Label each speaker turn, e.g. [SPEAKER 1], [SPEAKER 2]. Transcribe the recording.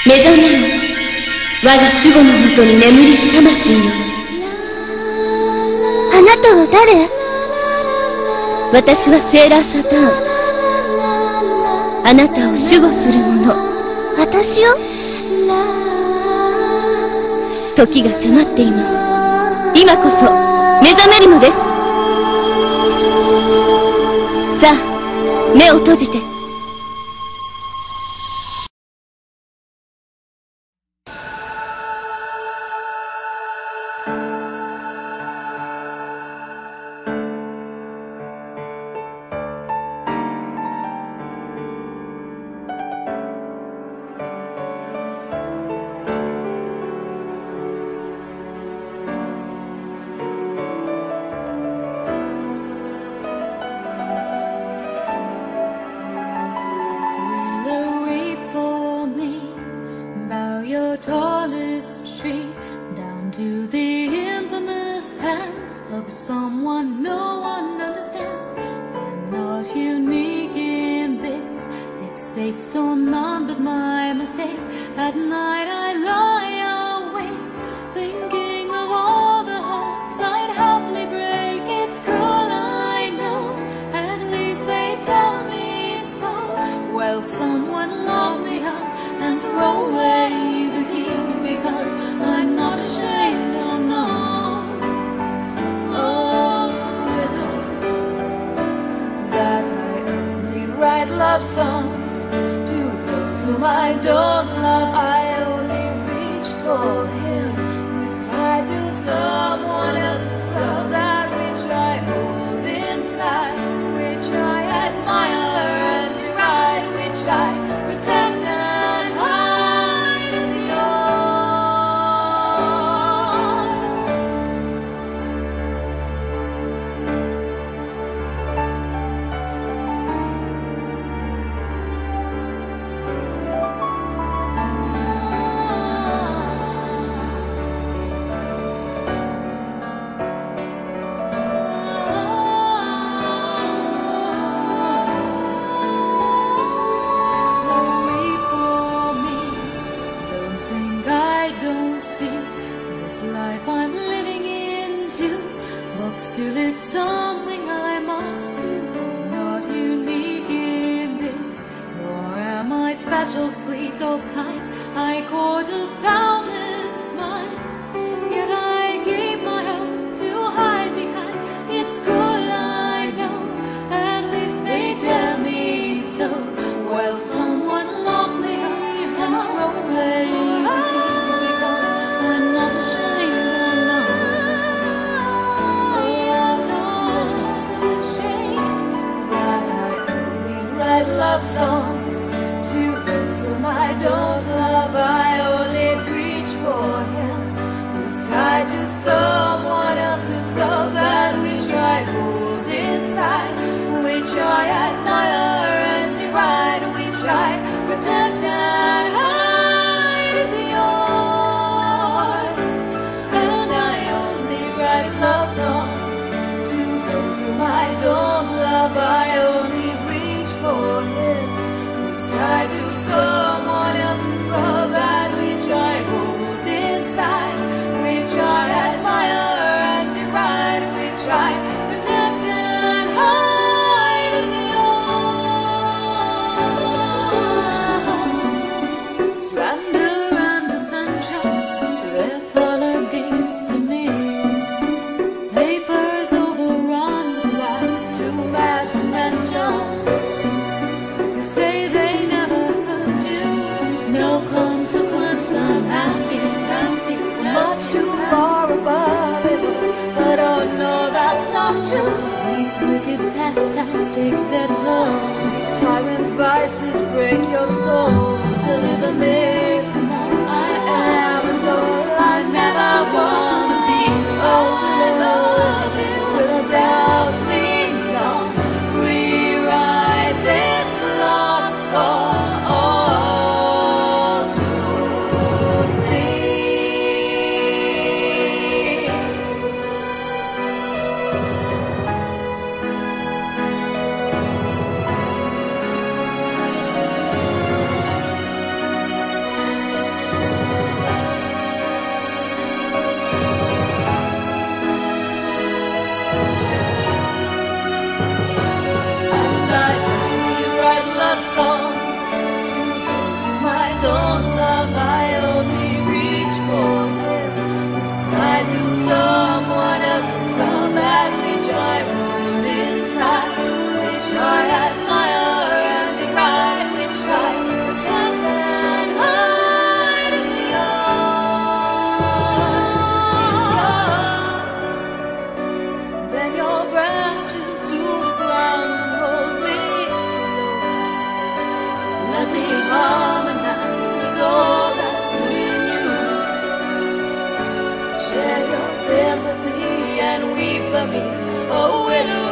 [SPEAKER 1] 目覚めよ、我が守護のもとに眠りし魂よ。
[SPEAKER 2] あなたは誰？
[SPEAKER 1] 私はセーラーサターン。あなたを守護する者。
[SPEAKER 2] 私を？
[SPEAKER 1] 時が迫っています。今こそ目覚めるのです。さあ、目を閉じて。
[SPEAKER 3] Tallest tree down to the infamous hands of someone no one understands. I'm not unique in this, it's based on none but my mistake. At night I lie awake thinking of all the hearts I'd happily break. It's cruel, I know, at least they tell me so. Well, someone lock me up and throw away the key, because I'm not ashamed, oh no. Oh, willow, that I only write love songs to those whom I don't love. I only reach for him who's tied to someone else's love, that which I hold inside, which I admire and deride, which I protect and hide is life I'm living into, but still it's something I must do. I'm not unique in this, nor am I special, sweet or kind. I court 1,000 smiles, yet I keep my hope to hide behind. It's cruel, I know, at least they tell me so. Well, someone lock me and throw away, because I'm not ashamed. Love songs to those whom I don't love. I only reach for him who's tied to someone else's love, that which I hold inside, which I admire and deride, which I protect and hide is yours. And I only write love songs to those whom I don't love. I only reach for him who's tied to someone else's love, that which I hold inside, which I admire and deride, which I protect and hide is yours. Slander and dissension, they're parlor games to me. Papers overrun with lies, too bad to mention. Say they never hurt you, no consequence, I'm happy, happy, much too far above it all. But oh no, that's not true. These wicked pastimes take their toll, these tyrant vices break your soul. Deliver me from all I am and all I never want to be. Oh, love it, will doubt me long. Rewrite this plot for all to see. me. Oh, when